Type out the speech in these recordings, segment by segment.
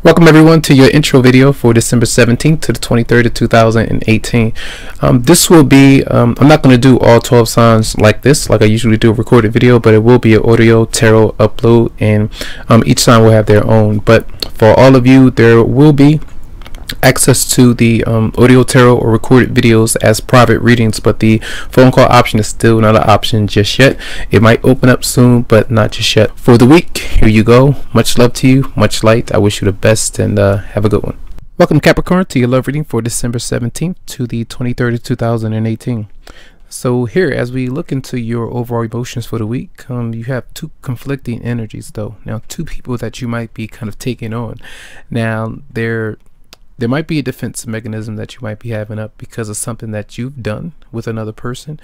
Welcome everyone to your intro video for December 17th to the 23rd of 2018. This will be, I'm not going to do all 12 signs like this, like I usually do a recorded video, but it will be an audio tarot upload, and each sign will have their own. But for all of you, there will be access to the audio tarot or recorded videos as private readings, but the phone call option is still not an option just yet. It might open up soon, but not just yet. For the week, here you go. Much love to you, much light. I wish you the best, and have a good one. Welcome, Capricorn, to your love reading for December 17th to the 23rd of 2018. So here, as we look into your overall emotions for the week, you have two conflicting energies though. Now, two people that you might be kind of taking on. Now, there might be a defense mechanism that you might be having up because of something that you've done with another person,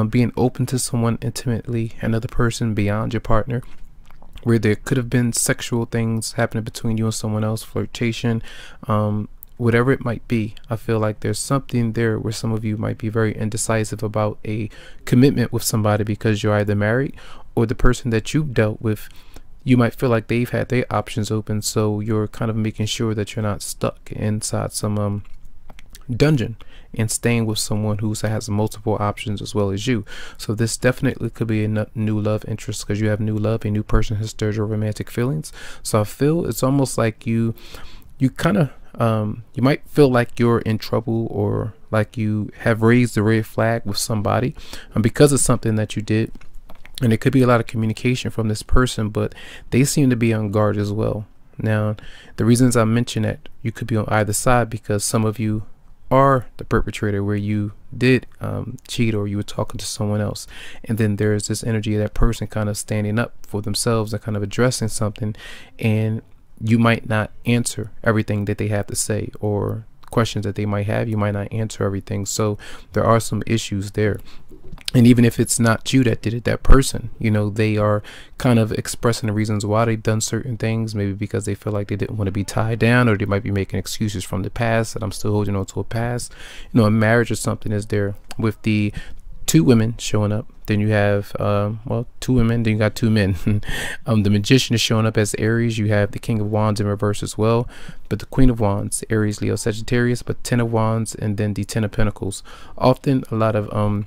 being open to someone intimately, another person beyond your partner, where there could have been sexual things happening between you and someone else, flirtation, whatever it might be. I feel like there's something there where some of you might be very indecisive about a commitment with somebody because you're either married or the person that you've dealt with, you might feel like they've had their options open, so you're kind of making sure that you're not stuck inside some dungeon and staying with someone who has multiple options as well as you. So this definitely could be a new love interest because you have new love, a new person has stirred your romantic feelings. So I feel it's almost like you kind of you might feel like you're in trouble, or like you have raised the red flag with somebody because of something that you did. And it could be a lot of communication from this person, but they seem to be on guard as well. Now, the reasons I mention that you could be on either side, because some of you are the perpetrator where you did cheat, or you were talking to someone else, and then there's this energy of that person kind of standing up for themselves and kind of addressing something, and you might not answer everything that they have to say, or questions that they might have, you might not answer everything. So there are some issues there. And even if it's not you that did it, that person, you know, they are kind of expressing the reasons why they've done certain things, maybe because they feel like they didn't want to be tied down, or they might be making excuses from the past that I'm still holding on to a past. You know, a marriage or something is there with the two women showing up. Then you have well, two women, then you got two men. The Magician is showing up as Aries. You have the King of Wands in reverse as well, but the Queen of Wands, Aries, Leo, Sagittarius, but Ten of Wands, and then the Ten of Pentacles. Often a lot of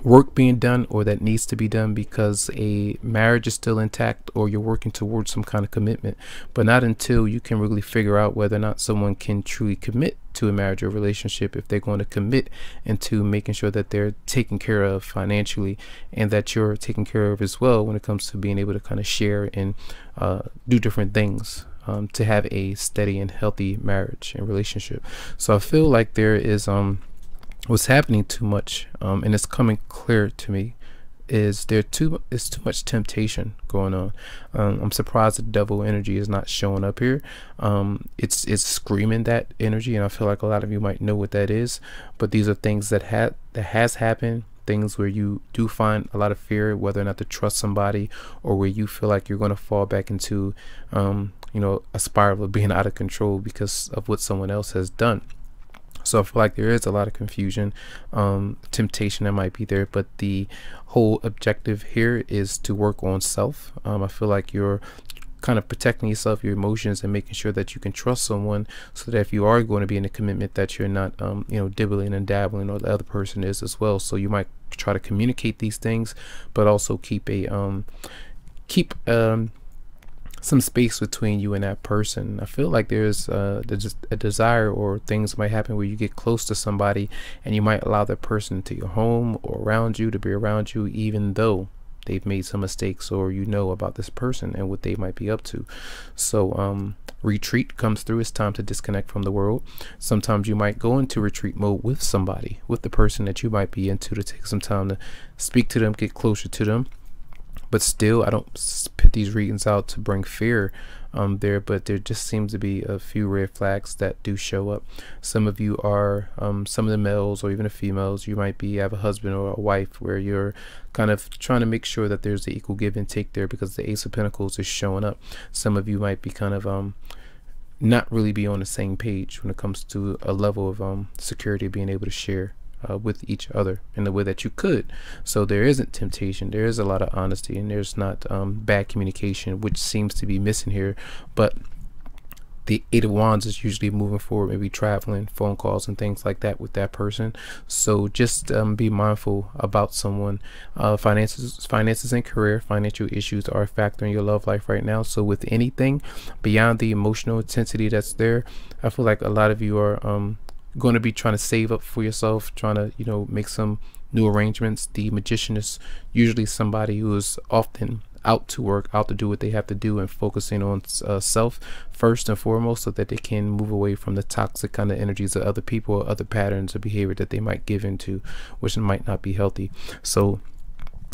work being done, or that needs to be done, because a marriage is still intact, or you're working towards some kind of commitment, but not until you can really figure out whether or not someone can truly commit to a marriage or relationship, if they're going to commit into making sure that they're taken care of financially, and that you're taken care of as well when it comes to being able to kind of share and do different things to have a steady and healthy marriage and relationship. So I feel like there is what's happening too much, and it's coming clear to me, is too much temptation going on. I'm surprised the devil energy is not showing up here. It's screaming that energy, and I feel like a lot of you might know what that is. But these are things that has happened, things where you do find a lot of fear whether or not to trust somebody, or where you feel like you're going to fall back into you know, a spiral of being out of control because of what someone else has done. So I feel like there is a lot of confusion, temptation that might be there, but the whole objective here is to work on self. I feel like you're kind of protecting yourself, your emotions, and making sure that you can trust someone, so that if you are going to be in a commitment, that you're not you know, dibbling and dabbling, or the other person is as well. So you might try to communicate these things, but also keep some space between you and that person. I feel like there's a desire, or things might happen where you get close to somebody and you might allow that person into your home or around you, to be around you, even though they've made some mistakes, or you know about this person and what they might be up to. So retreat comes through. It's time to disconnect from the world. Sometimes you might go into retreat mode with somebody, with the person that you might be into, to take some time to speak to them, get closer to them. But still, I don't put these readings out to bring fear there, but there just seems to be a few red flags that do show up. Some of you are, some of the males or even the females, you might have a husband or a wife where you're kind of trying to make sure that there's the equal give and take there, because the Ace of Pentacles is showing up. Some of you might be kind of not really be on the same page when it comes to a level of security, being able to share with each other in the way that you could. So there isn't temptation, there is a lot of honesty, and there's not bad communication, which seems to be missing here. But the Eight of Wands is usually moving forward, maybe traveling, phone calls and things like that with that person. So just be mindful about someone. Finances and career, financial issues are a factor in your love life right now. So with anything beyond the emotional intensity that's there, I feel like a lot of you are going to be trying to save up for yourself, trying to, you know, make some new arrangements. The Magician is usually somebody who is often out to work, out to do what they have to do, and focusing on self first and foremost, so that they can move away from the toxic kind of energies of other people or other patterns of behavior that they might give into, which might not be healthy. So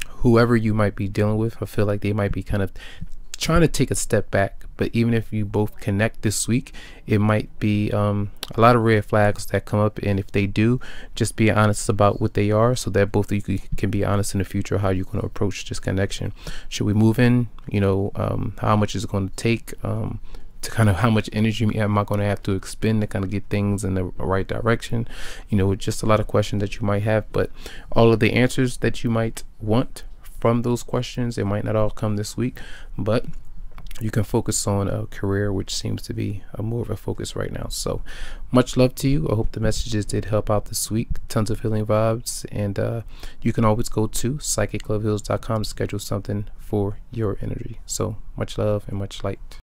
whoever you might be dealing with, I feel like they might be kind of trying to take a step back. But even if you both connect this week, it might be a lot of red flags that come up, and if they do, just be honest about what they are, so that both of you can be honest in the future how you're going to approach this connection. Should we move in? You know, how much is it going to take? To kind of how much energy am I going to have to expend to kind of get things in the right direction? You know, just a lot of questions that you might have, but all of the answers that you might want from those questions, it might not all come this week, but you can focus on a career, which seems to be more of a focus right now. So much love to you. I hope the messages did help out this week. Tons of healing vibes, and you can always go to psychicloveheals.com to schedule something for your energy. So much love and much light.